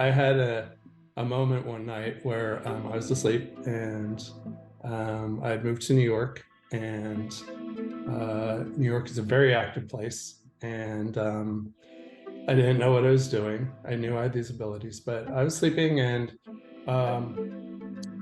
I had a moment one night where I was asleep and I had moved to New York, and New York is a very active place. And I didn't know what I was doing. I knew I had these abilities, but I was sleeping, and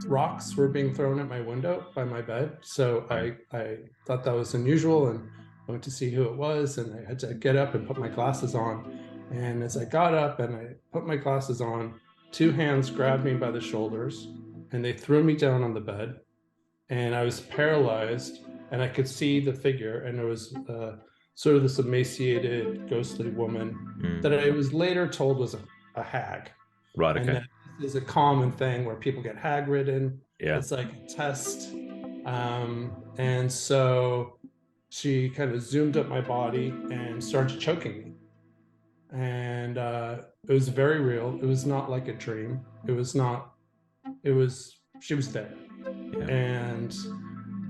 rocks were being thrown at my window by my bed. So I thought that was unusual, and I went to see who it was, and I had to get up and put my glasses on. And as I got up and I put my glasses on, two hands grabbed me by the shoulders and they threw me down on the bed. And I was paralyzed, and I could see the figure, and it was sort of this emaciated, ghostly woman that I was later told was a hag. Right, And okay. that is a common thing where people get hag ridden. Yeah. It's like a test. And so she kind of zoomed up my body and started choking me. And it was very real. It was not like a dream. It was not, it was, she was there. Yeah. And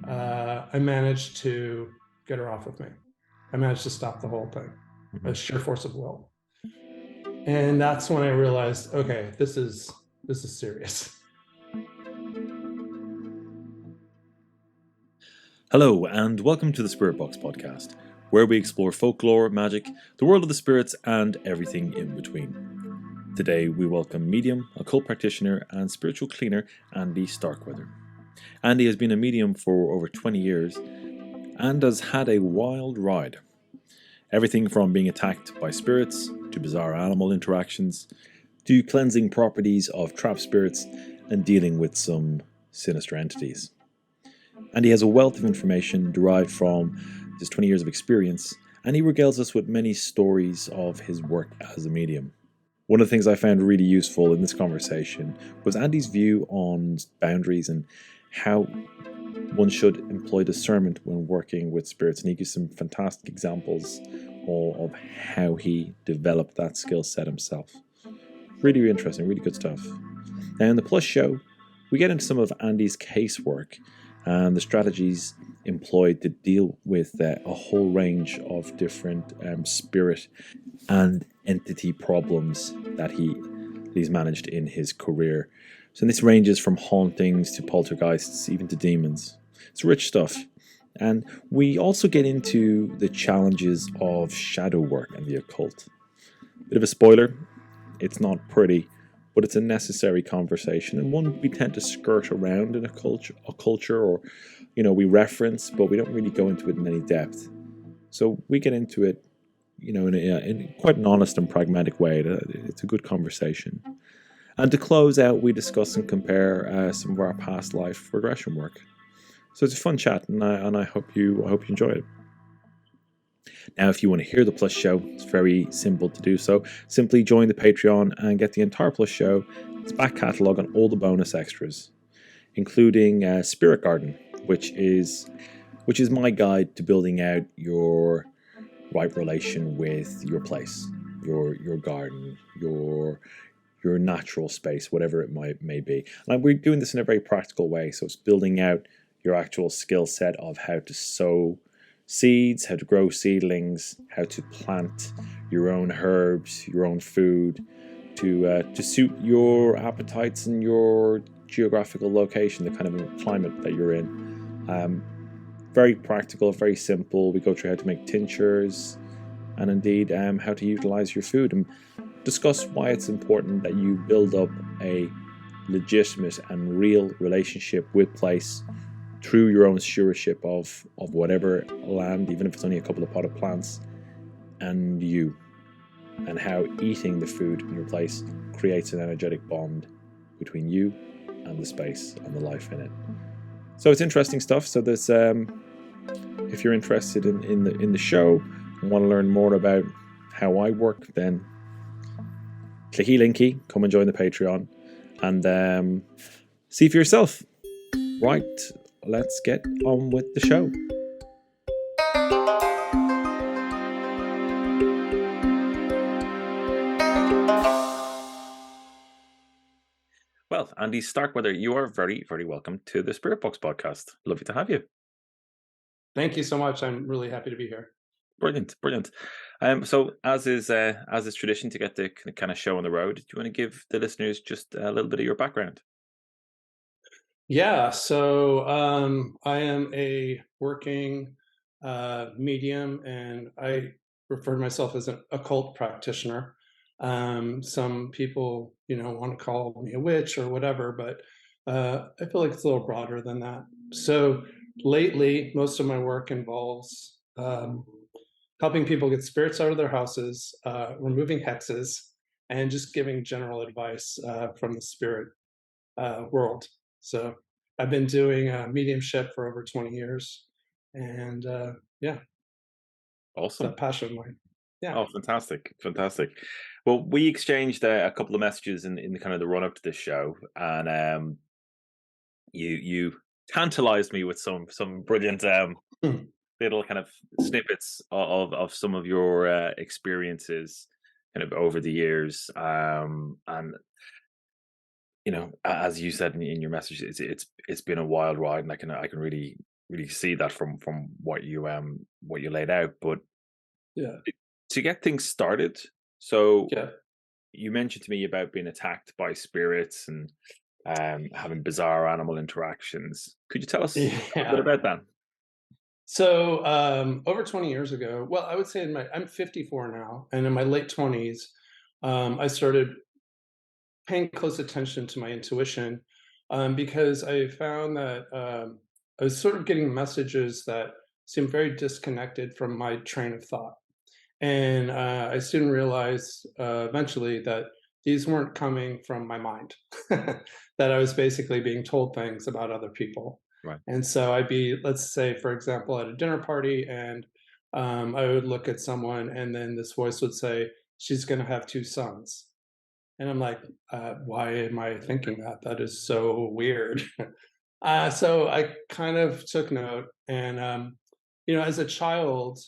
I managed to get her off of me. I managed to stop the whole thing, a sheer force of will. And that's when I realized, okay, this is serious. Hello, and welcome to the Spirit Box podcast, where we explore folklore, magic, the world of the spirits, and everything in between. Today, we welcome medium, occult practitioner, and spiritual cleaner Andy Starkweather. Andy has been a medium for over 20 years and has had a wild ride. Everything from being attacked by spirits, to bizarre animal interactions, to cleansing properties of trapped spirits, and dealing with some sinister entities. And he has a wealth of information derived from his 20 years of experience, and he regales us with many stories of his work as a medium. One of the things I found really useful in this conversation was Andy's view on boundaries and how one should employ discernment when working with spirits, and he gives some fantastic examples of how he developed that skill set himself. Really, really interesting, really good stuff. Now, in the Plus show, we get into some of Andy's casework and the strategies employed to deal with a whole range of different spirit and entity problems that he's managed in his career. So this ranges from hauntings to poltergeists, even to demons. It's rich stuff. And we also get into the challenges of shadow work and the occult. Bit of a spoiler, it's not pretty, but it's a necessary conversation, and one we tend to skirt around in a culture, or we reference, but we don't really go into it in any depth. So we get into it, in quite an honest and pragmatic way. It's a good conversation. And to close out, we discuss and compare some of our past life regression work. So it's a fun chat, and I hope you enjoy it. Now, if you want to hear the Plus show, it's very simple to do so. Simply join the Patreon and get the entire Plus show, its back catalogue, and all the bonus extras, including Spirit Garden, which is my guide to building out your right relation with your place, your garden, your natural space, whatever it may be. And we're doing this in a very practical way, so it's building out your actual skill set of how to sow seeds, how to grow seedlings, how to plant your own herbs, your own food, to suit your appetites and your geographical location, the kind of climate that you're in. Very practical, very simple. We go through how to make tinctures, and indeed how to utilize your food, and discuss why it's important that you build up a legitimate and real relationship with place through your own stewardship of whatever land, even if it's only a couple of potted plants, and you, and how eating the food in your place creates an energetic bond between you and the space and the life in it. So it's interesting stuff. So there's, if you're interested in the show and want to learn more about how I work, then clicky linky, come and join the Patreon and see for yourself. Right, let's get on with the show. Well, Andy Starkweather, you are very, very welcome to the Spirit Box podcast. Lovely to have you. Thank you so much. I'm really happy to be here. Brilliant, brilliant. So as is tradition to get the kind of show on the road, do you want to give the listeners just a little bit of your background? Yeah, so I am a working medium, and I refer to myself as an occult practitioner. Some people, want to call me a witch or whatever, but I feel like it's a little broader than that. So lately, most of my work involves helping people get spirits out of their houses, removing hexes, and just giving general advice from the spirit world. So I've been doing mediumship for over 20 years. And yeah, it's Awesome. that passion of mine. Yeah. Oh, fantastic, fantastic. Well, we exchanged a couple of messages in the kind of the run up to this show, and you tantalized me with some brilliant Hmm. little kind of snippets of some of your experiences kind of over the years, and as you said in your message, it's been a wild ride, and I can really see that from what you laid out. But Yeah. to get things started, so Yeah. you mentioned to me about being attacked by spirits and having bizarre animal interactions. Could you tell us a little bit Yeah. about that? So over 20 years ago, well, I would say I'm 54 now, and in my late 20s, I started paying close attention to my intuition because I found that I was sort of getting messages that seemed very disconnected from my train of thought. And I soon realized eventually that these weren't coming from my mind, that I was basically being told things about other people. Right. And so I'd be, let's say, for example, at a dinner party, and I would look at someone, and then this voice would say, she's going to have two sons. And I'm like, why am I thinking that? That is so weird. So I kind of took note. And, as a child,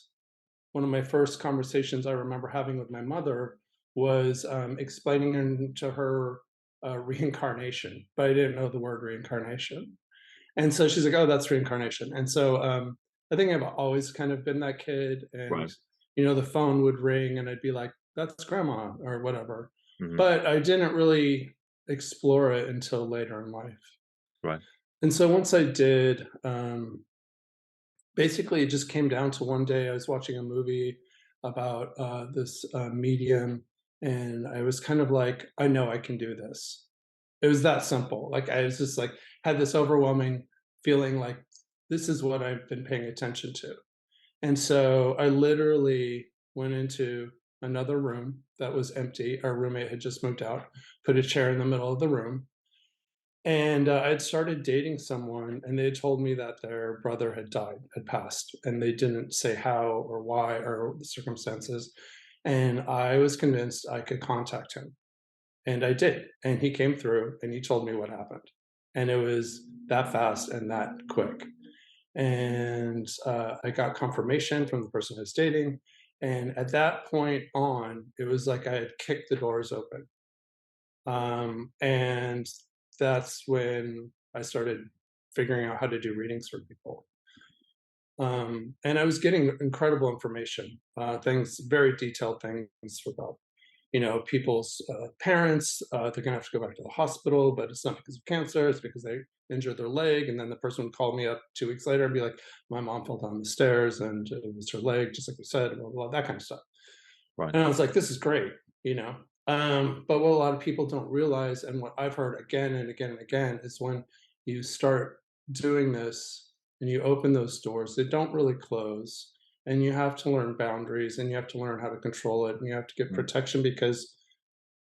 one of my first conversations I remember having with my mother was explaining to her reincarnation, but I didn't know the word reincarnation. And so she's like, "Oh, that's reincarnation." And so I think I've always kind of been that kid, and Right. the phone would ring, and I'd be like, "That's grandma" or whatever. Hmm. But I didn't really explore it until later in life. Right. And so once I did, basically it just came down to one day I was watching a movie about this medium, and I was kind of like, I know I can do this. It was that simple. Like I was just like had this overwhelming feeling like this is what I've been paying attention to. And so I literally went into another room that was empty. Our roommate had just moved out, put a chair in the middle of the room, and I'd started dating someone, and they told me that their brother had died, had passed, and they didn't say how or why or the circumstances. And I was convinced I could contact him. And I did. And he came through and he told me what happened. And it was that fast and that quick. And I got confirmation from the person I was dating. And at that point on, it was like I had kicked the doors open. And that's when I started figuring out how to do readings for people. And I was getting incredible information, things, very detailed things about, people's parents. They're going to have to go back to the hospital, but it's not because of cancer, it's because they injured their leg. And then the person would call me up 2 weeks later and be like, my mom fell down the stairs and it was her leg, just like you said, blah, blah, blah, that kind of stuff. Right. And I was like, this is great, you know. But what a lot of people don't realize, and what I've heard again and again and again, is when you start doing this and you open those doors, they don't really close. And you have to learn boundaries, and you have to learn how to control it, and you have to get Mm. protection, because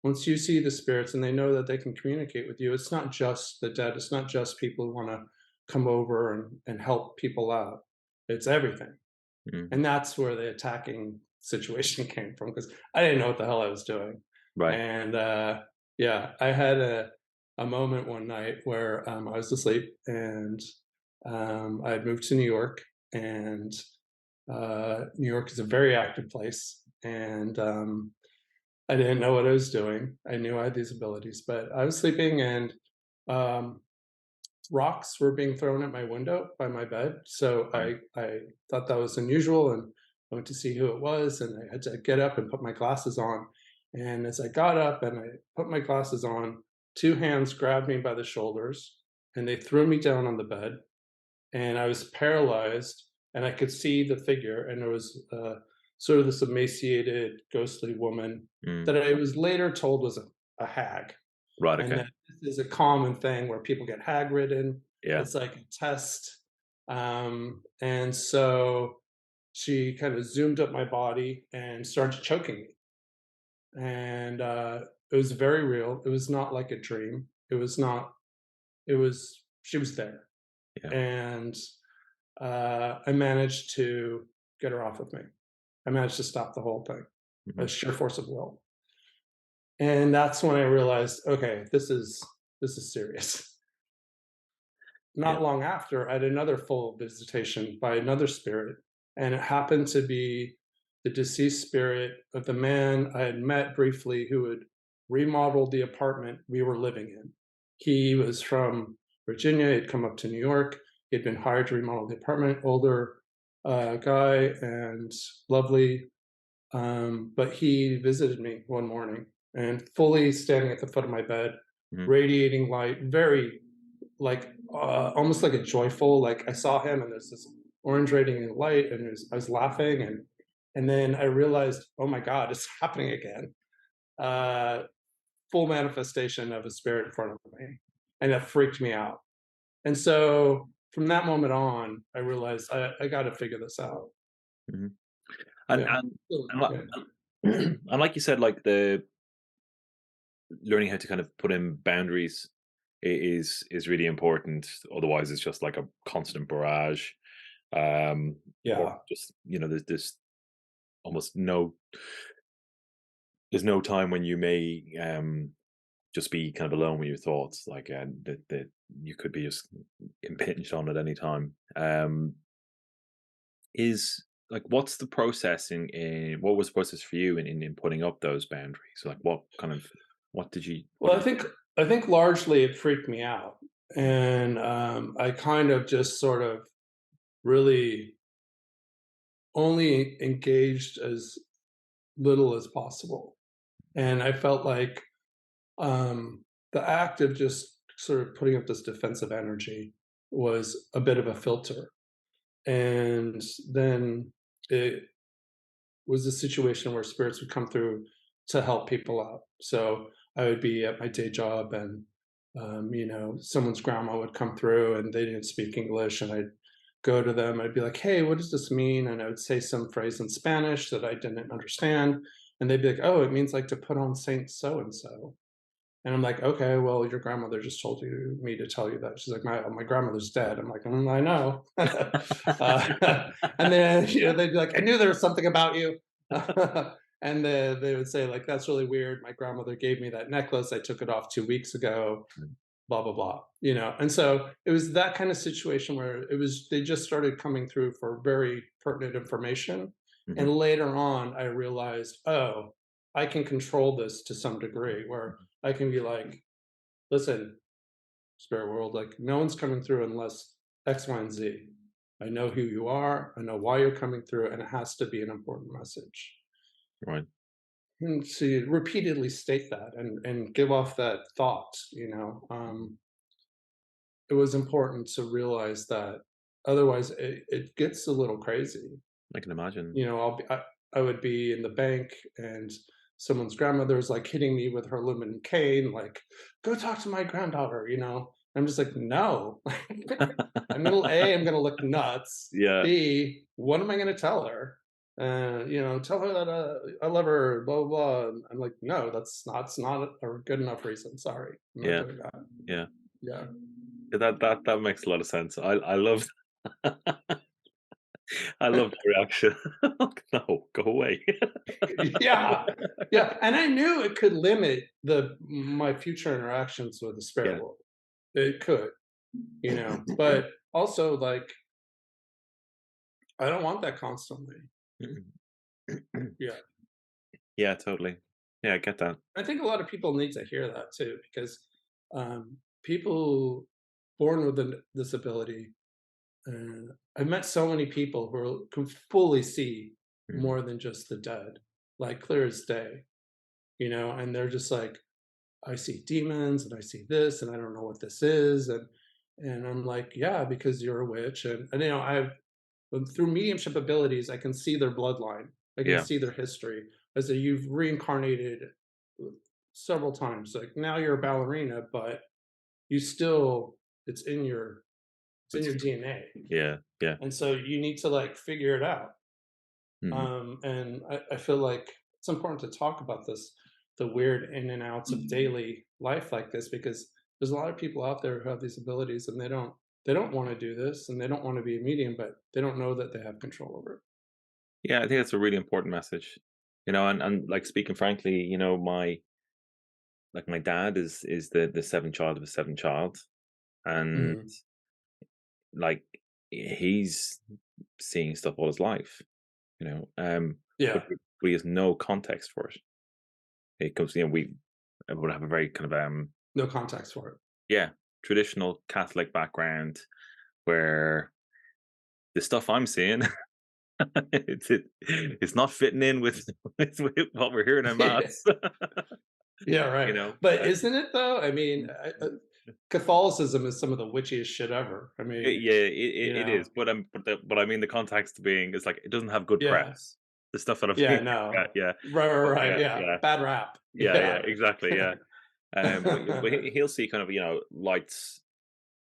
once you see the spirits and they know that they can communicate with you, it's not just the dead, it's not just people who want to come over and help people out. It's everything. Mm. And that's where the attacking situation came from, because I didn't know what the hell I was doing. Right. And yeah, I had a moment one night where I was asleep, and I had moved to New York, and New York is a very active place. And I didn't know what I was doing. I knew I had these abilities, but I was sleeping, and um, rocks were being thrown at my window by my bed. So Right. I thought that was unusual, and I went to see who it was, and I had to get up and put my glasses on. And as I got up and I put my glasses on, two hands grabbed me by the shoulders and they threw me down on the bed. And I was paralyzed, and I could see the figure, and there was sort of this emaciated, ghostly woman Mm. that I was later told was a hag, Right. and Okay. that this is a common thing where people get hag ridden. Yeah. It's like a test, and so she kind of zoomed up my body and started choking me, and it was very real. It was not like a dream. It was not. It was. She was there, Yeah. and I managed to get her off of me. I managed to stop the whole thing by Hmm. sheer force of will. And that's when I realized, okay, this is serious. Yeah. Not long after, I had another full visitation by another spirit, and it happened to be the deceased spirit of the man I had met briefly who had remodeled the apartment we were living in. He was from Virginia, he'd come up to New York, he'd been hired to remodel the apartment, older guy and lovely. But he visited me one morning and fully standing at the foot of my bed, Hmm. radiating light, very like almost like a joyful. Like I saw him, and there's this orange radiating light, and I was laughing, and then I realized, oh my God, it's happening again. Uh, Full manifestation of a spirit in front of me, and that freaked me out. And so from that moment on, I realized I got to figure this out. Hmm. And Yeah. and and Yeah. and like you said, like the learning how to kind of put in boundaries is really important. Otherwise, it's just like a constant barrage, or Yeah. just there's almost no time when you may just be kind of alone with your thoughts, like that you could be just impinged on at any time. Is like what's the process in what was the process for you in putting up those boundaries? Like what did you what Well, did I think largely it freaked me out, and I kind of just sort of really only engaged as little as possible, and I felt like the act of just sort of putting up this defensive energy was a bit of a filter, and then it was a situation where spirits would come through to help people out. So I would be at my day job, and someone's grandma would come through, and they didn't speak English, and I'd go to them. I'd be like, "Hey, what does this mean?" And I would say some phrase in Spanish that I didn't understand, and they'd be like, "Oh, it means like to put on Saint so and so." And I'm like, okay, well, your grandmother just told me to tell you that. She's like, my grandmother's dead. I'm like, I know. And then they'd be like, I knew there was something about you. And they would say like, that's really weird. My grandmother gave me that necklace. I took it off 2 weeks ago. Blah blah blah. And so it was that kind of situation where they just started coming through for very pertinent information. Mhm. And later on, I realized, oh, I can control this to some degree, where I can be like, listen, spirit world, like no one's coming through unless X, Y, and Z. I know who you are. I know why you're coming through, and it has to be an important message. Right. And to repeatedly state that and give off that thought, it was important to realize that otherwise it gets a little crazy. I can imagine. I would be in the bank, and someone's grandmother is like hitting me with her aluminum cane, like, go talk to my granddaughter. I'm just like, no. I'm gonna look nuts. Yeah. B, what am I gonna tell her? Tell her that I love her, blah blah blah. And I'm like, no, it's not a good enough reason. Sorry, I'm not Yeah. doing that. Yeah. Yeah. Yeah, that makes a lot of sense. I love I love the reaction. No, go away. Yeah, yeah, and I knew it could limit the my future interactions with the spirit Yeah. world. It could, but also, like, I don't want that constantly. Yeah, Yeah, totally. Yeah, I get that. I think a lot of people need to hear that too, because people born with this ability, I've met so many people who can fully see Mm. more than just the dead, like clear as day, and they're just like, I see demons and I see this and I don't know what this is. And I'm like, yeah, because you're a witch. And I've through mediumship abilities, I can see their bloodline. I can Yeah, see their history as that you've reincarnated several times. Like now you're a ballerina, but you still it's in your it's DNA. yeah, yeah. And so you need to like figure it out. Mhm. And I feel like it's important to talk about this, the weird in and outs of daily life like this, because there's a lot of people out there who have these abilities and they don't want to do this and they don't want to be a medium, but they don't know that they have control over it. Yeah, I think that's a really important message. And like speaking frankly, my dad is the seventh child of a seventh child, and Mhm. like he's seeing stuff all his life, but Yeah, he has no context for it. It comes, we would have a very kind of no context for it. yeah, traditional Catholic background where the stuff I'm seeing it's not fitting in with with what we're hearing in mass. Yeah, you right. know, But uh, isn't it though? I mean, Catholicism is some of the witchiest shit ever. I mean, yeah, you it know, is, but I mean the context being is like it doesn't have good yeah, press. The stuff that I've yeah, seen, yeah, no, yeah, right, right, right, yeah, yeah, yeah, bad rap, yeah, yeah. exactly, yeah. But he'll see kind of lights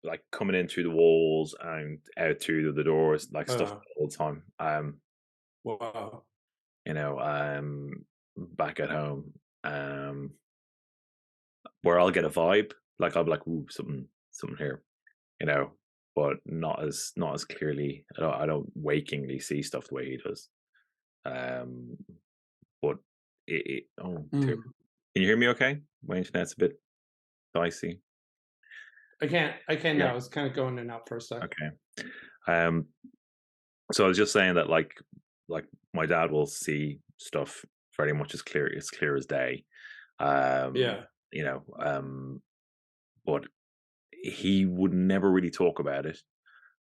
like coming in through the walls and out through the doors, like stuff uh, all the time. wow. You know, back at home, where I'll get a vibe, like I'll be like, "Ooh, something here," you know, but not as clearly. I don't wakingly see stuff the way he does. Um, but can Mm. you hear me? Okay, my internet's a bit dicey. I can Yeah. now. It's kind of going in and out for a sec. Okay. Um, so I was just saying that like my dad will see stuff very much as clear as day. Um, Yeah. you know, but he would never really talk about it,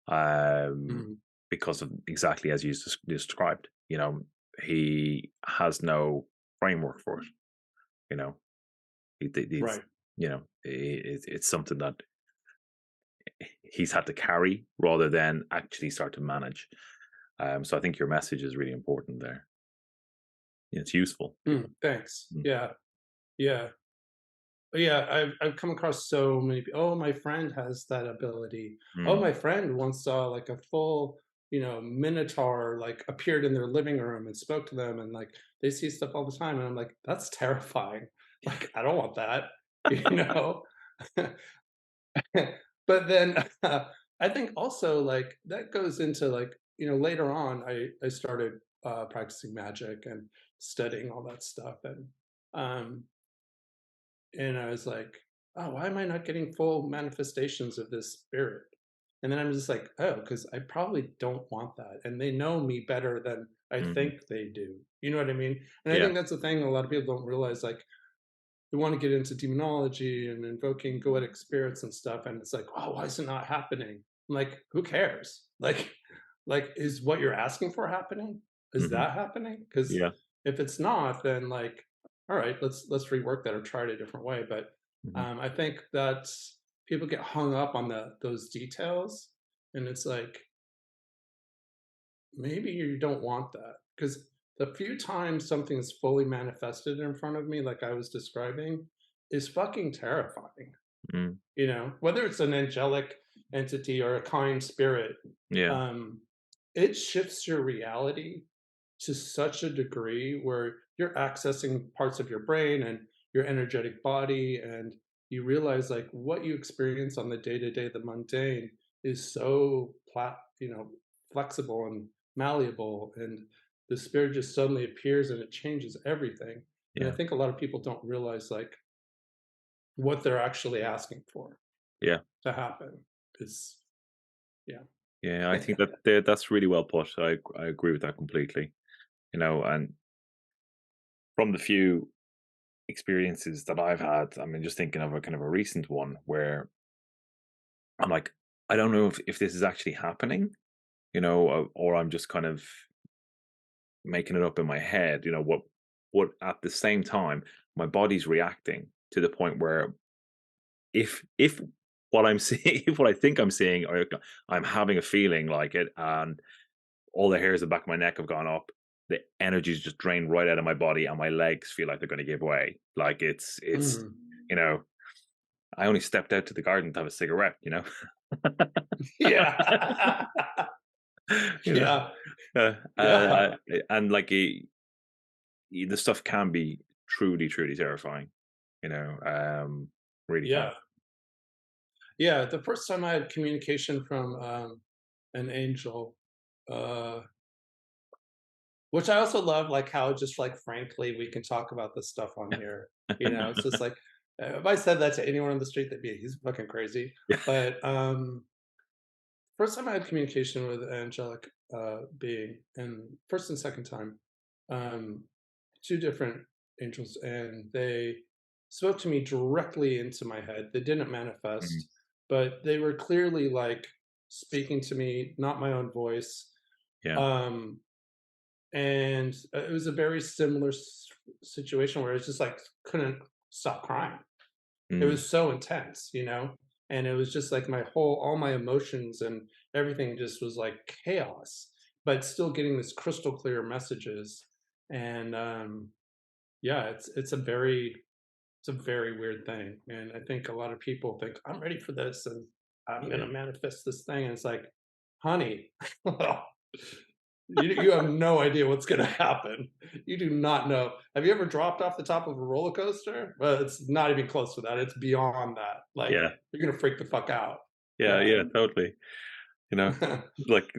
um, Mm. because of exactly as you described. He has no framework for it. You know, it's Right. it's something that he's had to carry rather than actually start to manage. So I think your message is really important there. It's useful. People. Thanks. Mm. Yeah. Yeah. Yeah, I've come across so many. Oh, my friend has that ability. Oh, Mm. my friend once saw like a full, minotaur like appeared in their living room and spoke to them, and like they see stuff all the time, and I'm like, that's terrifying. Like, I don't want that, you know. But then I think also like that goes into like later on I started practicing magic and studying all that stuff, um and I was like, "Oh, why am I not getting full manifestations of this spirit?" And then I'm just like, "Oh, because I probably don't want that, and they know me better than I Mhm. think they do." You know what I mean? And I Yeah. think that's the thing a lot of people don't realize. Like, they want to get into demonology and invoking goetic spirits and stuff, and it's like, "Oh, why is it not happening?" I'm like, "Who cares? Like, is what you're asking for happening? Is Hmm. that happening? Because Yeah. if it's not, then like, all right, let's rework that or try it a different way." But Hmm. I think that people get hung up on those details, and it's like maybe you don't want that, because the few times something is fully manifested in front of me, like I was describing, is fucking terrifying. Mm. Whether it's an angelic entity or a kind spirit, Yeah. um, it shifts your reality to such a degree where you're accessing parts of your brain and your energetic body, and you realize like what you experience on the day to day, the mundane, is so flexible and malleable, and the spirit just suddenly appears and it changes everything. And I Yeah. think a lot of people don't realize like what they're actually asking for Yeah. to happen. Is Yeah. Yeah. I think that that's really well put. I agree with that completely. And from the few experiences that I've had, I mean, just thinking of a kind of a recent one where I'm like, I don't know if this is actually happening, or I'm just kind of making it up in my head, what at the same time my body's reacting to the point where if what I'm seeing, if what I think I'm seeing, or I'm having a feeling like it, and all the hairs in the back of my neck have gone up, the energy's just drained right out of my body, and my legs feel like they're going to give way. Like it's Mm. you know, I only stepped out to the garden to have a cigarette. Yeah. you know, Yeah. uh, uh, Yeah. and like the stuff can be truly, truly terrifying. Really can. Yeah. Yeah. The first time I had communication from an angel, uh, which I also love, like how just like frankly we can talk about this stuff on here. It's just like if I said that to anyone on the street, they'd be he's fucking crazy. Yeah. But first time I had communication with an angelic being, and first and second time, um, two different angels, and they spoke to me directly into my head. They didn't Mhm. manifest, but they were clearly like speaking to me, not my own voice. Yeah. Um, and it was a very similar situation where it's just like couldn't stop crying. It Mm. was so intense, and it was just like all my emotions and everything just was like chaos, but still getting this crystal clear messages. And yeah, it's a very weird thing, and I think a lot of people think I'm ready for this and I'm Yeah. gonna manifest this thing, and it's like, honey, you have no idea what's gonna happen. You do not know. Have you ever dropped off the top of a roller coaster? Well, it's not even close to that. It's beyond that. Like, Yeah. you're gonna freak the fuck out. Yeah. Yeah. Yeah. Totally. You know, like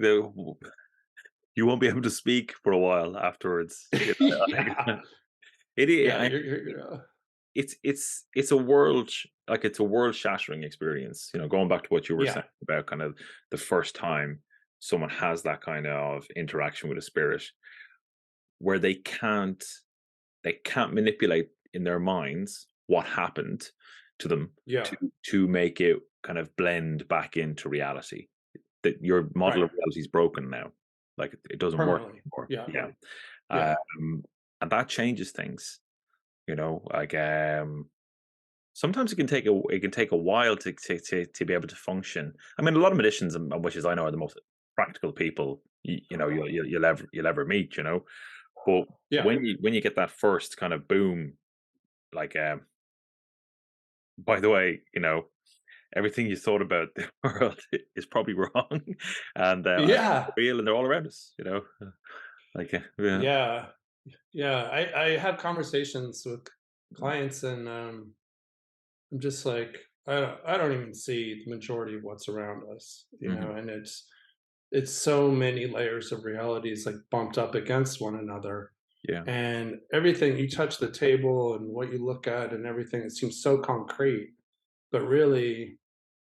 you won't be able to speak for a while afterwards. Yeah. Yeah, It's a world like it's a world shattering experience. Going back to what you were saying yeah, about kind of the first time someone has that kind of interaction with a spirit, where they can't manipulate in their minds what happened to them yeah, to make it kind of blend back into reality. That your model right. of reality is broken now. Like it doesn't work Permanently. anymore. Yeah, Yeah. yeah, And that changes things. Like sometimes it can take a while to be able to function. I mean, a lot of magicians and witches I know are the most practical people you'll ever meet. But yeah, when you get that first kind of boom, like by the way, everything you thought about the world is probably wrong, and yeah, real, and they're all around us. Like yeah. yeah, yeah. I have conversations with clients, and I'm just like, I don't even see the majority of what's around us, Mhm. and it's so many layers of realities like bumped up against one another, Yeah. and everything you touch the table and what you look at and everything, it seems so concrete, but really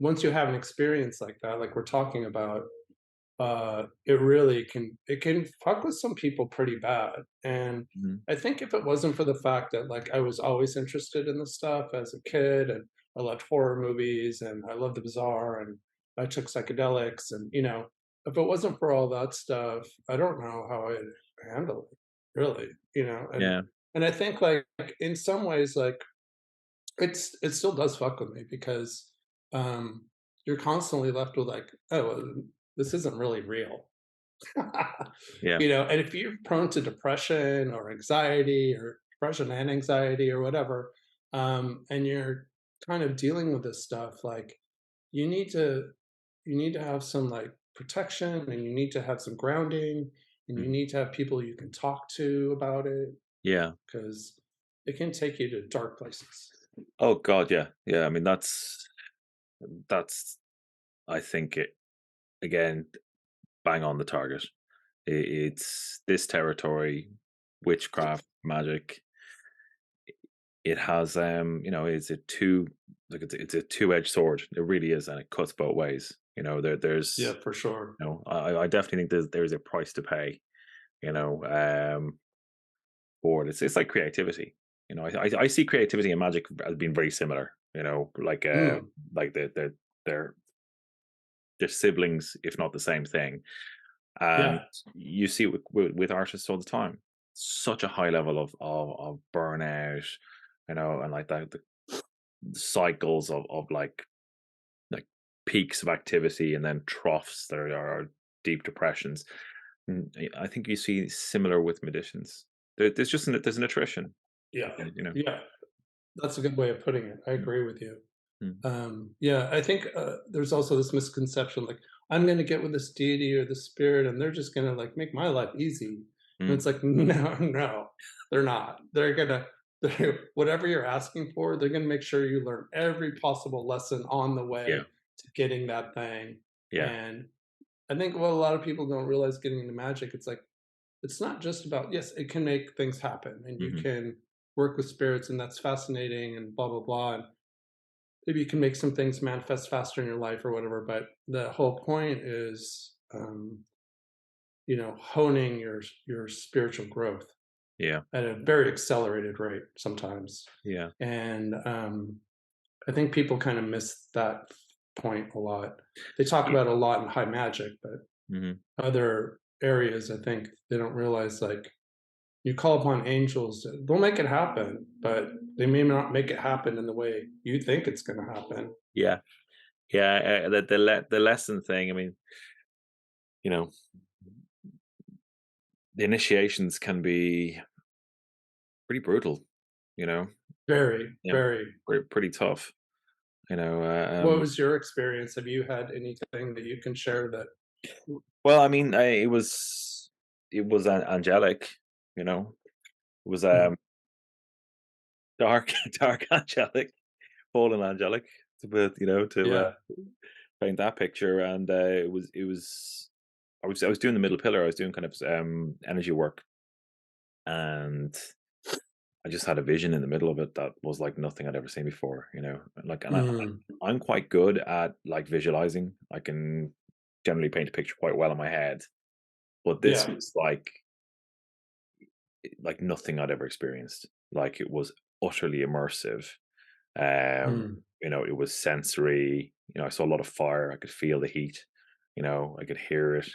once you have an experience like that, like we're talking about, it can fuck with some people pretty bad. And Mhm. I think if it wasn't for the fact that like I was always interested in this stuff as a kid, and I loved horror movies and I loved the bizarre, and I took psychedelics, and if it wasn't for all that stuff, I don't know how I'd handle it, really, and Yeah. I think like in some ways, like it still does fuck with me because um you're constantly left with like, oh, well, this isn't really real. Yeah. And if you're prone to depression or anxiety, or depression and anxiety or whatever, and you're kind of dealing with this stuff, like you need to have some like protection, and you need to have some grounding, and you Mhm. need to have people you can talk to about it, Yeah. because it can take you to dark places. Oh God, yeah, yeah. I mean, that's I think it again, bang on the target. It's this territory, witchcraft, magic. It has, it's a it's a two-edged sword. It really is, and it cuts both ways. Yeah, There's, for sure. I definitely think there's a price to pay. You know, for it. It's like creativity. I see creativity and magic as being very similar. Mm, Like they're siblings, if not the same thing. And Yeah. you see it with artists all the time. Such a high level of burnout, and like that the cycles of like peaks of activity and then troughs that are deep depressions. I think you see similar with magicians. There's an attrition, Yeah. you know. Yeah. That's a good way of putting it. I Mm, agree with you. mm, Yeah, I think there's also this misconception like, I'm going to get with this deity or the spirit and they're just going to like make my life easy. And mm. it's like, no, no, they're not. They're going to, whatever you're asking for, they're going to make sure you learn every possible lesson on the Yeah, way to getting that thing. yeah. And I think what a lot of people don't realize getting into magic, it's like, it's not just about, yes, it can make things happen and you Hmm. can work with spirits and that's fascinating and blah, blah, blah. And maybe you can make some things manifest faster in your life or whatever, but the whole point is honing your spiritual growth Yeah, at a very accelerated rate sometimes. yeah. And I think people kind of miss that point a lot. They talk Ye- about it a lot in high magic, but mhm. other areas I think they don't realize, like, you call upon angels, they'll make it happen, but they may not make it happen in the way you think it's going to happen. Yeah, yeah. The lesson thing. I mean, you know, the initiations can be pretty brutal. You know, Very, yeah, very. pretty tough. You know, What was your experience? Have you had anything that you can share that? well, I mean, it was angelic. You know, it was Mhm. dark, dark angelic, fallen angelic. To Yeah. paint that picture, and it was. I was doing the middle pillar. I was doing kind of energy work, and I just had a vision in the middle of it that was like nothing I'd ever seen before. And Mm. I'm quite good at like visualizing. I can generally paint a picture quite well in my head, but this Yeah. was like nothing I'd ever experienced. Like it was utterly immersive. Mm. It was sensory. I saw a lot of fire. I could feel the heat. I could hear it.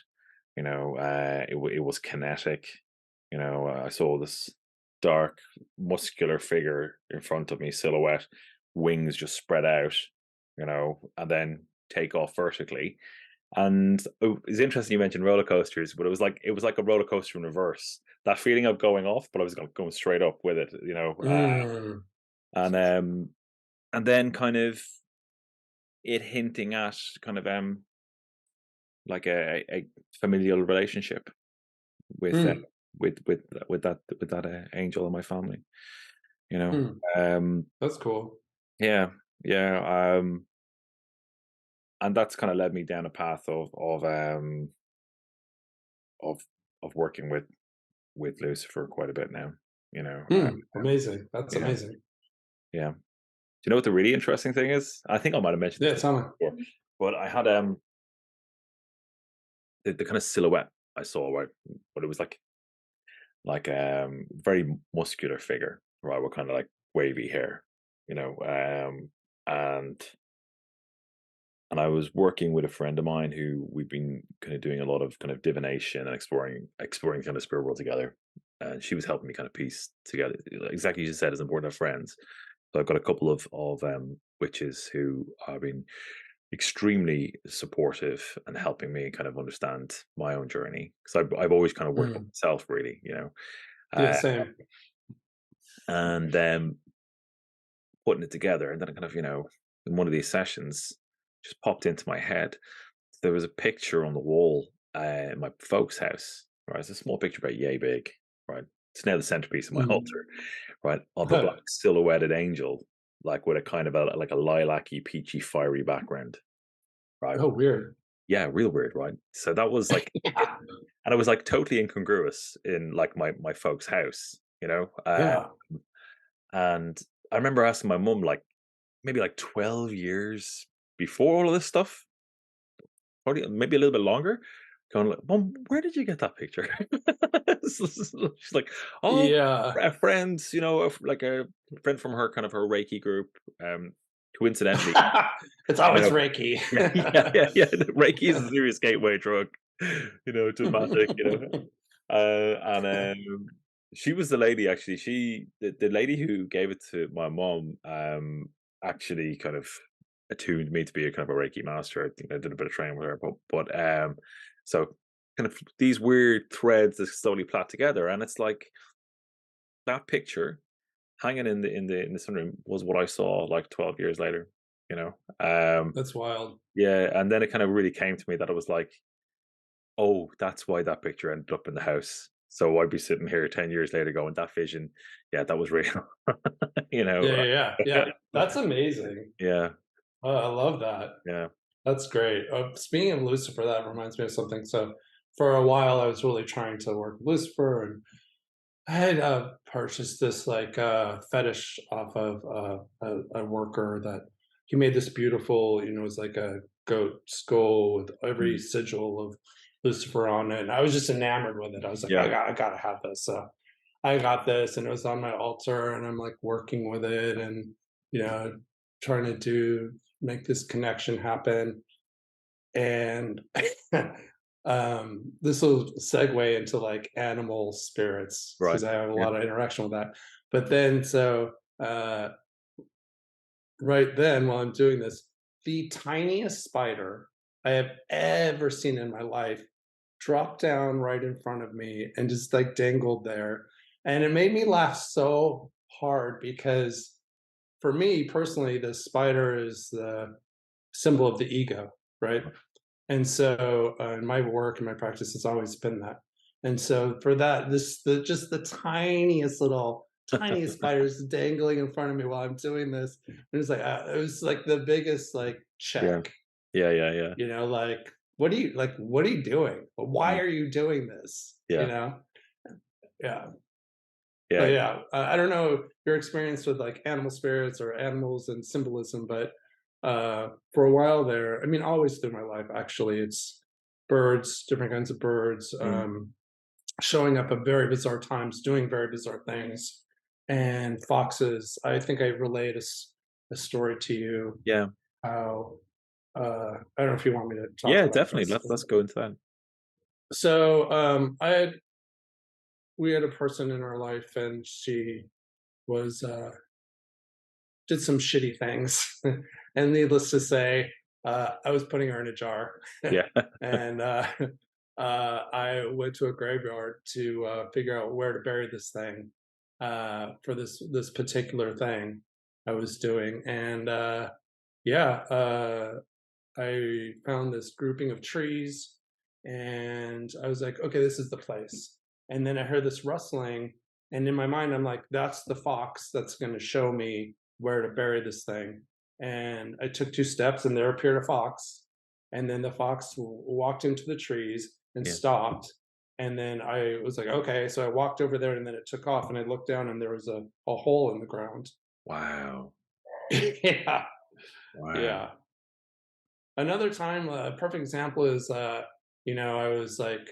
It was kinetic. I saw this dark, muscular figure in front of me, silhouette, wings just spread out. And then take off vertically. And it's interesting you mentioned roller coasters, but it was like a roller coaster in reverse. That feeling of going off, but I was going straight up with it. Mm. And and then kind of it hinting at kind of like a familial relationship with Mm. that angel in my family. You know, Mm. um, That's cool. yeah, yeah, and that's kind of led me down a path of of working with Lucifer quite a bit now. You know, uh, Mm. Amazing. That's yeah, amazing. yeah. Do you know what the really interesting thing is? I think I might have mentioned Yeah, this tell me. before, but I had the kind of silhouette I saw, right? But it was like very muscular figure, right? With kind of like wavy hair, and I was working with a friend of mine who we've been kind of doing a lot of kind of divination and exploring kind of spirit world together. And she was helping me kind of piece together exactly as you said, it's important to have friends. So I've got a couple of witches who have been extremely supportive and helping me kind of understand my own journey because I've always kind of worked on Mm. myself really, Yeah, uh, same. and putting it together, and then I kind of in one of these sessions just popped into my head. There was a picture on the wall in my folks' house. Right, it's a small picture about yay big. Right, it's now the centerpiece of my Mm. altar. Right, of a black silhouetted angel, like with a kind of like a lilac-y, peachy, fiery background. Right, Oh, weird. yeah, real weird, right? So that was like, Yeah. and it was like totally incongruous in like my folks' house, Yeah. and I remember asking my mum like maybe like 12 years before all of this stuff, probably maybe a little bit longer, going like, "Mom, where did you get that picture?" She's like, "Oh, Yeah. a friend, like a friend from her kind of her Reiki group, coincidentally, It's you always know." Reiki. Yeah, yeah, yeah, yeah. Reiki is a serious gateway drug. dramatic, and she was the lady actually. The lady who gave it to my mom, actually kind of attuned me to be a kind of a Reiki master. I think I did a bit of training with her, but so kind of these weird threads that slowly plait together, and it's like that picture hanging in the sunroom was what I saw like 12 years later. You know, That's wild. yeah, and then it kind of really came to me that it was like, oh, that's why that picture ended up in the house. So I'd be sitting here 10 years later going, that vision, yeah, that was real. you know, Yeah, yeah, yeah, yeah. That's amazing. yeah, Oh, I love that. yeah, That's great. Speaking of Lucifer, that reminds me of something. So, for a while, I was really trying to work with Lucifer, and I had purchased this like fetish off of a worker that he made this beautiful, it was like a goat skull with every mm, sigil of Lucifer on it. And I was just enamored with it. I was like, yeah, I gotta have this. So I got this, and it was on my altar, and I'm like working with it, and you know, trying to make this connection happen. And this will segue into like animal spirits right, because I have a yeah, lot of interaction with that. But then, so right then, while I'm doing this, the tiniest spider I have ever seen in my life dropped down right in front of me and just like dangled there. And it made me laugh so hard because for me personally, the spider is the symbol of the ego, right? And so, in my work and my practice has always been that. And so for that, just the tiniest spiders dangling in front of me while I'm doing this. And it was like the biggest like yeah, check, yeah, yeah, yeah, like, what are you doing? Why mm, are you doing this? yeah, Yeah. yeah, But yeah, I don't know your experience with like animal spirits or animals and symbolism, but for a while there, I mean, always through my life, actually, it's birds, different kinds of birds, mm, showing up at very bizarre times, doing very bizarre things, and foxes. I think I relayed a story to you. yeah, How I don't know if you want me to talk yeah, about definitely. this. Let's go into that. So we had a person in our life, and she was did some shitty things, and needless to say, I was putting her in a jar, Yeah, and I went to a graveyard to figure out where to bury this thing for this particular thing I was doing, and yeah, I found this grouping of trees, and I was like, okay, this is the place. And then I heard this rustling, and in my mind, I'm like, that's the fox that's going to show me where to bury this thing. And I took two steps, and there appeared a fox. And then the fox walked into the trees and yeah. stopped. And then I was like, okay. So I walked over there, and then it took off, and I looked down, and there was a hole in the ground. Wow, Yeah. wow. Yeah. Another time, a perfect example is, I was like,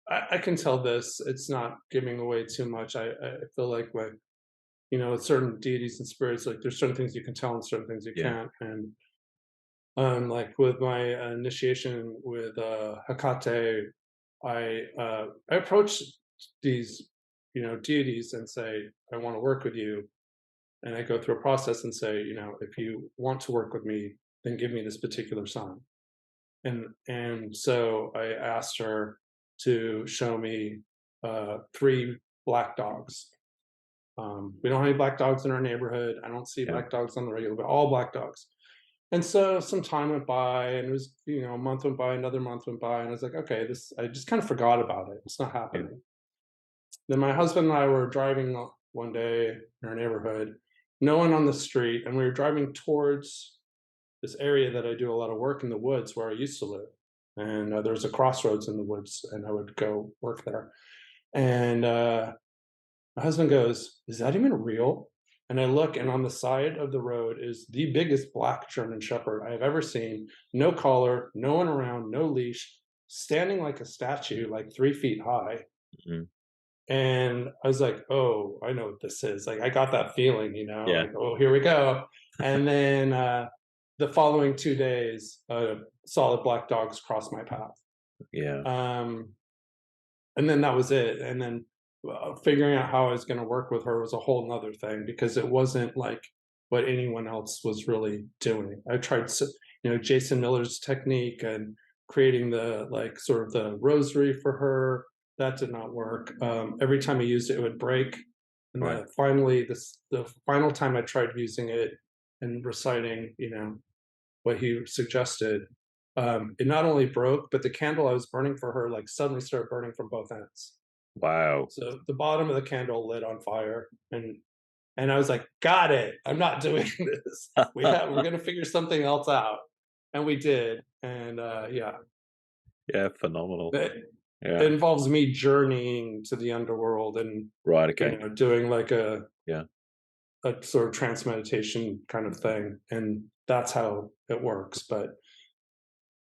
I can tell this. It's not giving away too much. I feel like with with certain deities and spirits, like there's certain things you can tell and certain things you Yeah, can't. And like with my initiation with Hecate, I approach these deities and say I want to work with you, and I go through a process and say, if you want to work with me, then give me this particular sign. And so I asked her to show me three black dogs. We don't have any black dogs in our neighborhood. I don't see yeah, black dogs on the regular, but all black dogs. And so some time went by, and it was a month went by, another month went by, and I was like, okay, this I just kind of forgot about it. It's not yeah, happening. Then my husband and I were driving one day in our neighborhood, no one on the street, and we were driving towards this area that I do a lot of work in the woods where I used to live. And there was a crossroads in the woods, and I would go work there. And my husband goes, "Is that even real?" And I look, and on the side of the road is the biggest black German Shepherd I have ever seen. No collar, no one around, no leash, standing like a statue, like 3 feet high. mhm, And I was like, "Oh, I know what this is." Like I got that feeling, yeah, like, "Oh, here we go." And then the following 2 days, solid black dogs crossed my path. Yeah. Um, and then that was it. And then figuring out how I was going to work with her was a whole nother thing, because it wasn't like what anyone else was really doing. I tried, Jason Miller's technique and creating the like sort of the rosary for her. That did not work. Every time I used it, it would break. And Right. the final time I tried using it and reciting, what he suggested, it not only broke, but the candle I was burning for her like suddenly started burning from both ends. Wow. So the bottom of the candle lit on fire, and I was like, "Got it! I'm not doing this. We're gonna figure something else out," and we did. And yeah, Yeah, phenomenal. it, Yeah. it involves me journeying to the underworld and Right. Okay. doing like Yeah. a sort of trance meditation kind of thing, and that's how it works. But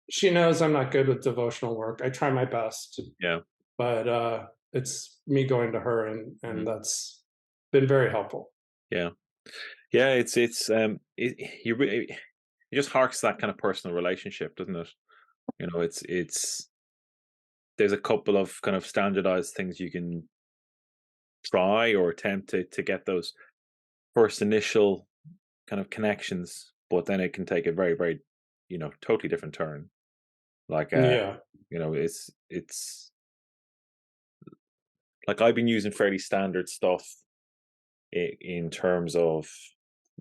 she knows I'm not good with devotional work. I try my best, Yeah. but it's me going to her, and Mhm. that's been very helpful. Yeah. Yeah. It just harks to that kind of personal relationship, doesn't it? It's there's a couple of kind of standardized things you can try or attempt to get those first initial kind of connections, but then it can take a very, very, totally different turn. Like, Yeah, it's like I've been using fairly standard stuff in terms of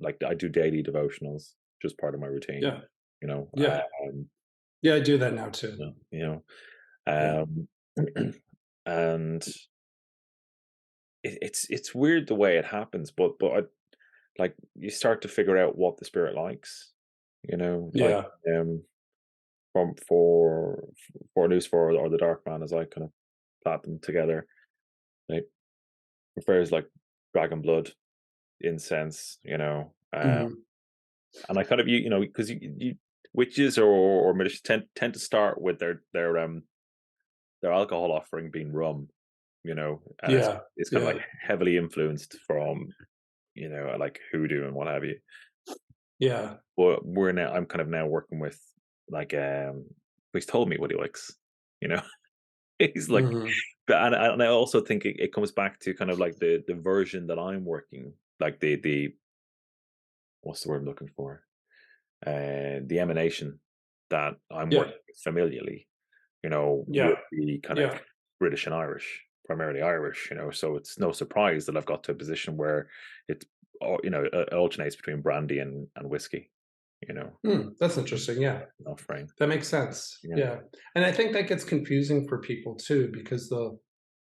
like I do daily devotionals, just part of my routine. yeah, You know, yeah, yeah. I do that now too. you know, Yeah, um, and it's weird the way it happens, but like you start to figure out what the spirit likes. Like yeah. um, from for Lucifer or the Dark Man, as I kind of plat them together. Like prefers like dragon blood, incense, Hmm. and I kind of because you witches or magicians tend to start with their alcohol offering being rum, and Yeah, it's kind of like yeah, heavily influenced from like hoodoo and what have you. yeah. But I'm kind of now working with like he's told me what he likes, you know. He's like, Hmm. but and I also think it comes back to kind of like the version that I'm working, like the what's the word I'm looking for? The emanation that I'm Yeah, working with familiarly, would yeah, be kind of yeah. British and Irish, primarily Irish, so it's no surprise that I've got to a position where it's, it alternates between brandy and whiskey, That's interesting. Yeah, offering. that makes sense. Yeah. Yeah, and I think that gets confusing for people too, because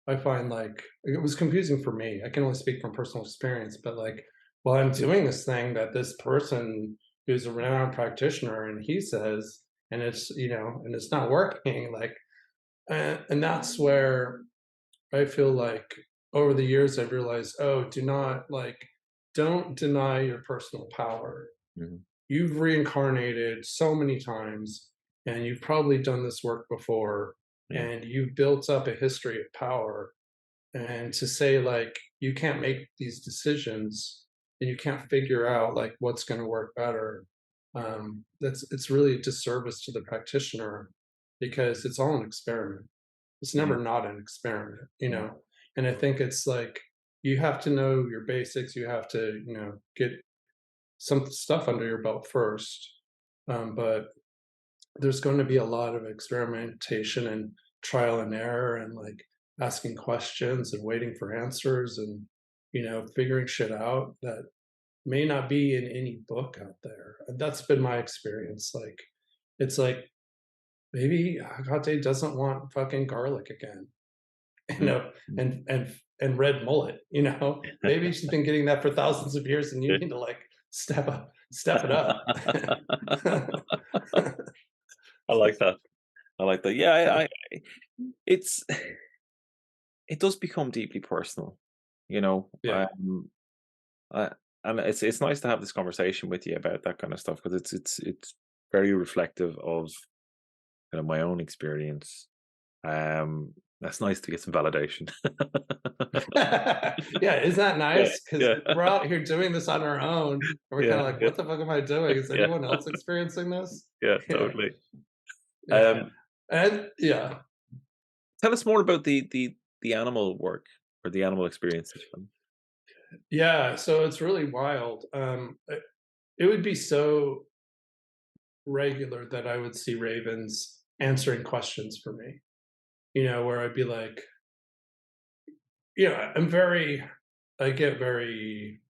I find like it was confusing for me. I can only speak from personal experience, but like, well, I'm doing this thing that this person who's a renowned practitioner and he says, and and it's not working. Like, and that's where I feel like over the years I've realized, oh, don't deny your personal power. Mhm. You've reincarnated so many times, and you've probably done this work before, Yeah. and you've built up a history of power. And to say like you can't make these decisions and you can't figure out like what's going to work better, it's really a disservice to the practitioner, because it's all an experiment. It's Yeah. never not an experiment, Yeah. and I think it's like you have to know your basics. You have to get some stuff under your belt first, but there's going to be a lot of experimentation and trial and error, and like asking questions and waiting for answers, and figuring shit out that may not be in any book out there. And that's been my experience. Like, it's like maybe Agate doesn't want fucking garlic again, you know Mhm. and red mullet. Maybe she's been getting that for thousands of years, and you need to like step it up. I like that. I like that. Yeah, it's it does become deeply personal, you know. Yeah, Uh, and it's nice to have this conversation with you about that kind of stuff because it's very reflective of kind of my own experience. That's nice to get some validation. yeah, is that Yeah, nice? Because yeah, we're out here doing this on our own, and we're kind yeah, of like, yeah, what the fuck am I doing? Is yeah, anyone else experiencing this? yeah, Yeah, totally. yeah. Um, And yeah, Tell us more about the animal work or the animal experiences. yeah. So it's really wild. It would be so regular that I would see ravens answering questions for me. Where I'd be like, I'm I get very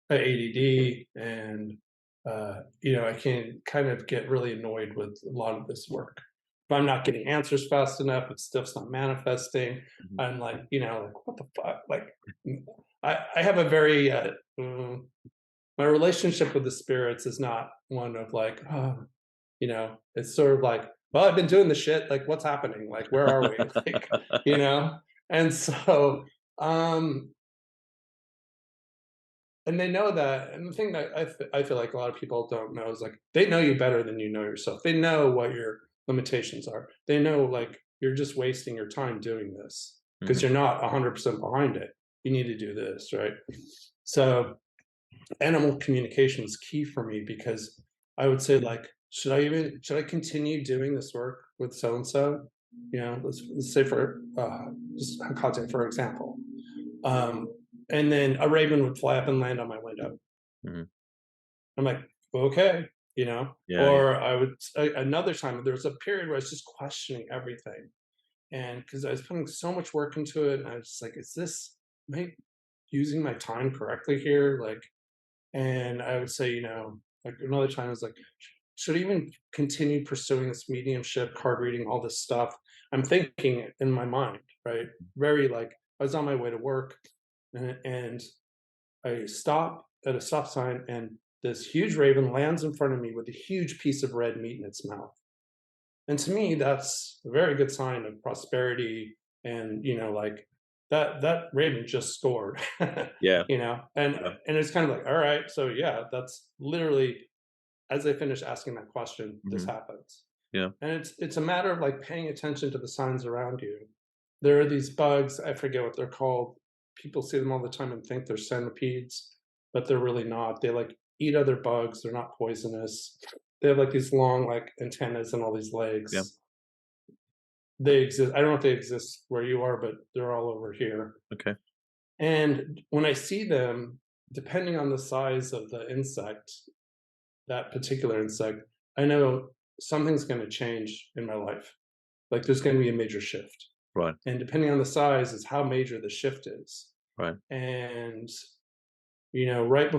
ADD, and I can kind of get really annoyed with a lot of this work. If I'm not getting answers fast enough, if stuff's not manifesting, Mhm. I'm like, like what the fuck? Like, I have a very my relationship with the spirits is not one of like, oh, it's sort of like, well, I've been doing the shit. Like, what's happening? Like, where are we? Like, you know, and so um and they know that. And the thing that I feel like a lot of people don't know is like they know you better than you know yourself. They know what your limitations are. They know like you're just wasting your time doing this because Mhm. you're not 100% behind it. You need to do this, right? So animal communication is key for me because I would say like, should I continue doing this work with so and so? Let's say for just Hakate, for example. Um, and then a raven would fly up and land on my window. Mhm. I'm like, okay, Yeah, yeah. or another time there was a period where I was just questioning everything. And because I was putting so much work into it, and I was just like, am I using my time correctly here? Like, and I would say, like another time I was like, should I even continue pursuing this mediumship, card reading, all this stuff? I'm thinking it in my mind, right? Very like I was on my way to work, and I stop at a stop sign, and this huge raven lands in front of me with a huge piece of red meat in its mouth. And to me, that's a very good sign of prosperity. And like that raven just scored, Yeah, and yeah. it's kind of like, all right, so yeah, that's literally as I finish asking that question, this Mhm. happens. Yeah. And it's a matter of like paying attention to the signs around you. There are these bugs, I forget what they're called. People see them all the time and think they're centipedes, but they're really not. They like eat other bugs, they're not poisonous. They have like these long like antennas and all these Yeah. legs. They exist. I don't know if they exist where you are, but they're all over here. Okay. And when I see them, depending on the size of the insect, that particular insect, I know something's going to change in my life. Like there's going to be a major shift. Right. And depending on the size is how major the shift is. Right. And, right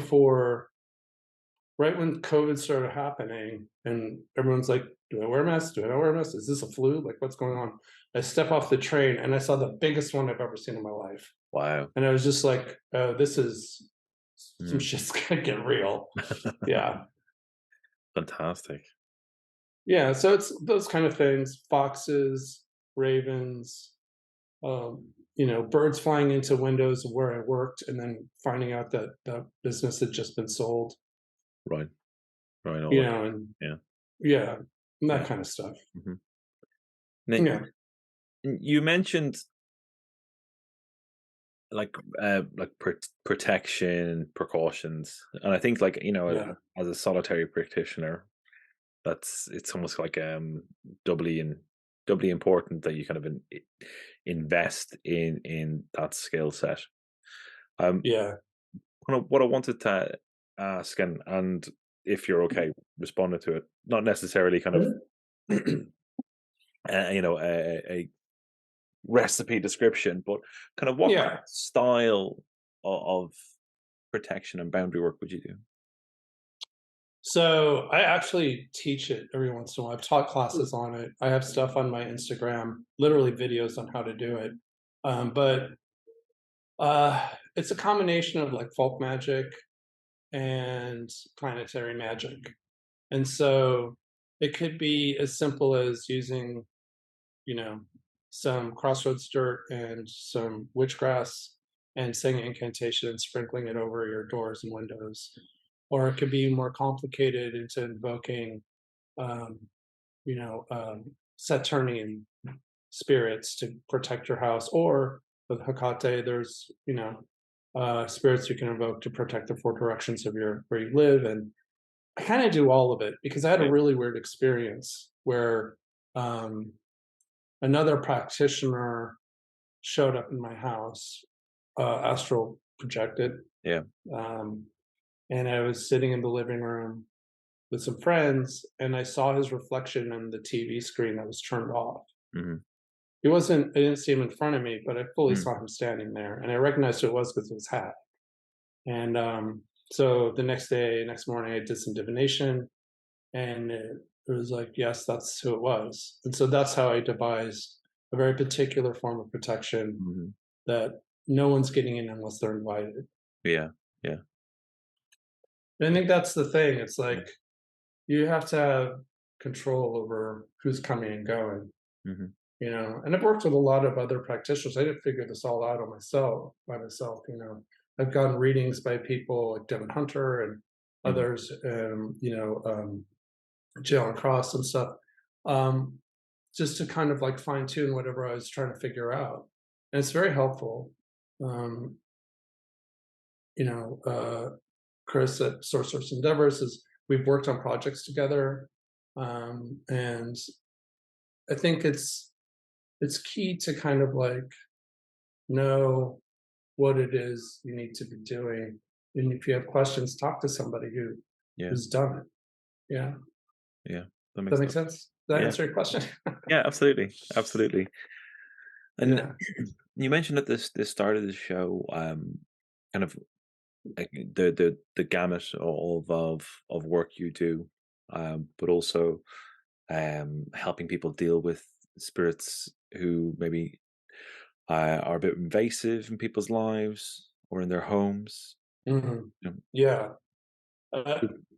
when COVID started happening and everyone's like, do I wear a mask? Do I not wear a mask? Is this a flu? Like what's going on? I step off the train and I saw the biggest one I've ever seen in my life. Wow. And I was just like, oh, this is some Mm. shit's going to get real. Yeah. Fantastic. Yeah, so it's those kind of things, foxes, ravens, birds flying into windows of where I worked and then finding out that the business had just been sold, Right. Right. All that. and Yeah. yeah, and that Yeah. kind of stuff. Mhm. Now, Yeah, you mentioned like protection precautions, and I think like yeah, as a solitary practitioner, it's almost like doubly important that you kind of invest in that skill set. Um, yeah. kind of what I wanted to ask, and if you're okay responding to it, not necessarily kind of Mhm. a recipe description, but kind of what kind of Yeah. style of protection and boundary work would you do? So I actually teach it every once in a while. I've taught classes on it. I have stuff on my Instagram, literally videos on how to do it. But it's a combination of like folk magic and planetary magic. And so it could be as simple as using, you know, some crossroads dirt and some witchgrass and saying an incantation and sprinkling it over your doors and windows. Or it could be more complicated into invoking, um, Saturnian spirits to protect your house. Or with Hecate, there's, spirits you can invoke to protect the four directions of where you live. And I kind of do all of it because I had a Yeah. really weird experience where, um, another practitioner showed up in my house, astral projected. Yeah. Um, and I was sitting in the living room with some friends, and I saw his reflection on the TV screen that was turned off. Mm-hmm. I didn't see him in front of me, but I fully Mm. saw him standing there. And I recognized who it was because of his hat. And so the next morning, I did some divination, and it was like, yes, that's who it was. And so that's how I devised a very particular form of protection Mm-hmm. that no one's getting in unless they're invited. Yeah. Yeah. And I think that's the thing. It's Yeah. like you have to have control over who's coming and going, Mm-hmm. And I've worked with a lot of other practitioners. I didn't figure this all out on myself by myself. I've gotten readings by people like Devin Hunter and Mm-hmm. others, Jalen Cross and stuff, um, just to kind of like fine tune whatever I was trying to figure out. And it's very helpful. Um, you know, Chris at Source Endeavors we've worked on projects together. And I think it's key to kind of like know what it is you need to be doing. And if you have questions, talk to somebody Yeah. who's done it. Yeah. Yeah. That Does makes that make sense. sense? Does that Yeah. answer your question? Yeah. Absolutely. Absolutely. And Yeah. you mentioned at the start of the show, kind of like the gamut of work you do, but also helping people deal with spirits who maybe are a bit invasive in people's lives or in their homes. Mhm. You know, Yeah.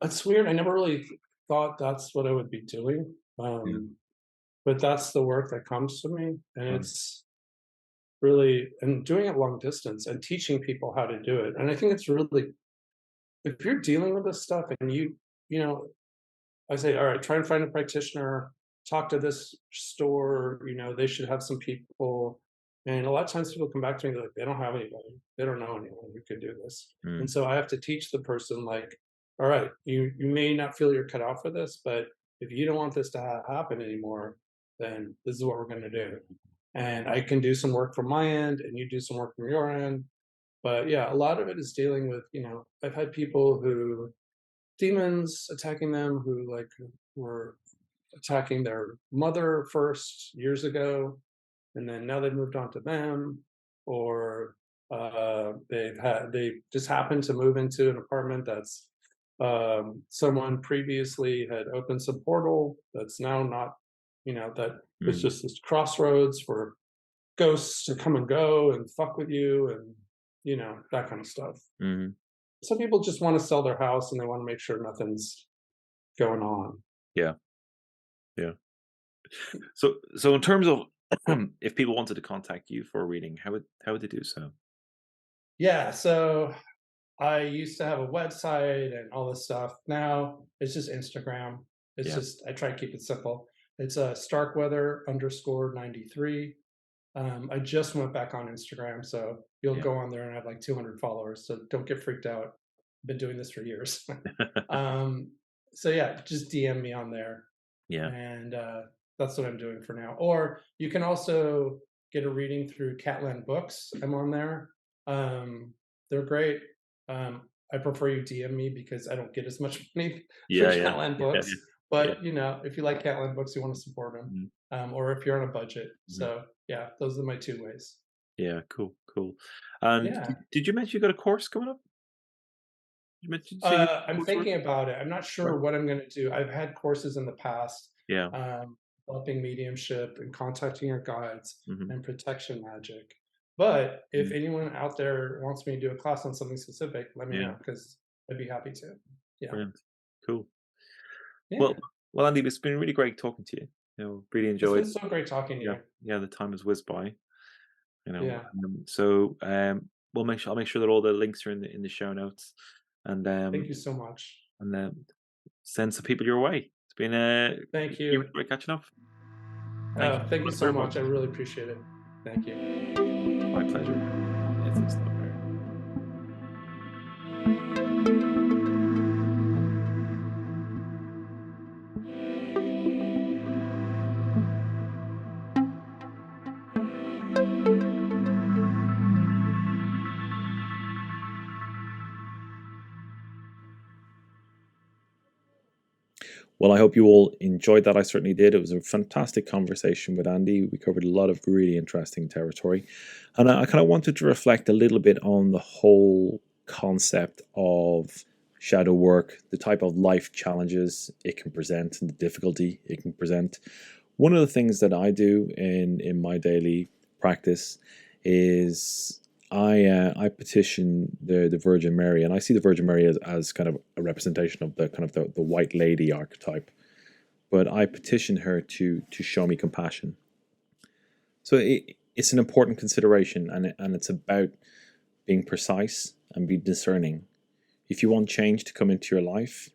It's weird. I never really thought that's what I would be doing. yeah, But that's the work that comes to me. And right. it's really, and doing it long distance and teaching people how to do it. And I think it's really, if you're dealing with this stuff and you know, I say, all right, try and find a practitioner, talk to this store, they should have some people. And a lot of times people come back to me, they're like, they don't have anybody. They don't know anyone who could do this. And Mm, so I have to teach the person, like, all right, you may not feel you're cut out for this, but if you don't want this to happen anymore, then this is what we're going to do. And I can do some work from my end and you do some work from your end. But yeah, a lot of it is dealing with, I've had people who demons attacking them who like were attacking their mother first years ago, and then now they've moved on to them, or they just happened to move into an apartment that's someone previously had opened some portal that's now not, that it's mm, just this crossroads for ghosts to come and go and fuck with you and that kind of stuff. mm, Some people just want to sell their house and they want to make sure nothing's going on. yeah, yeah. So in terms of if people wanted to contact you for a reading, how would they do so? Yeah, so I used to have a website and all this stuff. Now it's just Instagram. It's Yeah, just I try to keep it simple. It's a Starkweather underscore 93. I just went back on Instagram, so you'll yeah, go on there and I have like 200 followers. So don't get freaked out. I've been doing this for years. um, so yeah, just DM me on there. yeah, And that's what I'm doing for now. Or you can also get a reading through Catland Books. I'm on there. They're great. I prefer you DM me because I don't get as much money for yeah, yeah, Catland yeah, yeah, Books. yeah. But if you like Catland Books, you want to support them, Mhm, or if you're on a budget. mhm. So yeah, those are my two ways. Yeah, cool, cool. And Yeah. did you mention you got a course coming up? Did you say you got a I'm course thinking working? about it. I'm not Right. sure what I'm going to do. I've had courses in the past, Yeah. developing mediumship and contacting your guides Mhm. and protection magic. But if Mm, anyone out there wants me to do a class on something specific, let me yeah. know because I'd be happy to. Yeah. Brilliant. Cool. Well, Yeah. well, Andy, it's been really great talking to you. Really It's enjoyed. been so great talking to Yeah, you. yeah. The time has whizzed by. Yeah. So I'll make sure that all the links are in the show notes, and Thank you so much. and then send some people your way. It's been Thank really you. great catching up. Thank you Thank for you the so spirit much. box. I really appreciate it. Thank you. My pleasure. It's not fair. Well, I hope you all enjoyed that. I certainly did. It was a fantastic conversation with Andy. We covered a lot of really interesting territory. And I kind of wanted to reflect a little bit on the whole concept of shadow work, the type of life challenges it can present and the difficulty it can present. One of the things that I do in my daily practice is I petition the Virgin Mary, and I see the Virgin Mary as kind of a representation of the white lady archetype. But I petition her to show me compassion. So it's an important consideration, and it's about being precise and be discerning. If you want change to come into your life,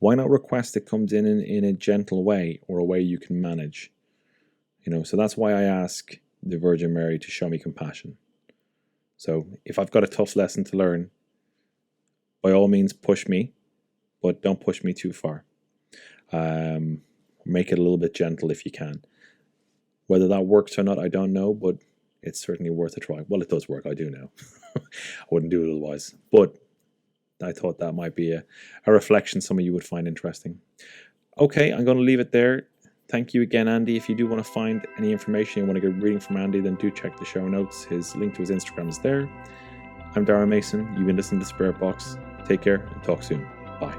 why not request it comes in a gentle way, or a way you can manage? So that's why I ask the Virgin Mary to show me compassion. So if I've got a tough lesson to learn, by all means push me, but don't push me too far. Make it a little bit gentle if you can. Whether that works or not, I don't know, but it's certainly worth a try. Well, it does work, I do know. I wouldn't do it otherwise. But I thought that might be a reflection some of you would find interesting. Okay, I'm going to leave it there. Thank you again, Andy. If you do want to find any information, you want to get a reading from Andy, then do check the show notes. His link to his Instagram is there. I'm Darren Mason. You've been listening to Spirit Box. Take care and talk soon. Bye.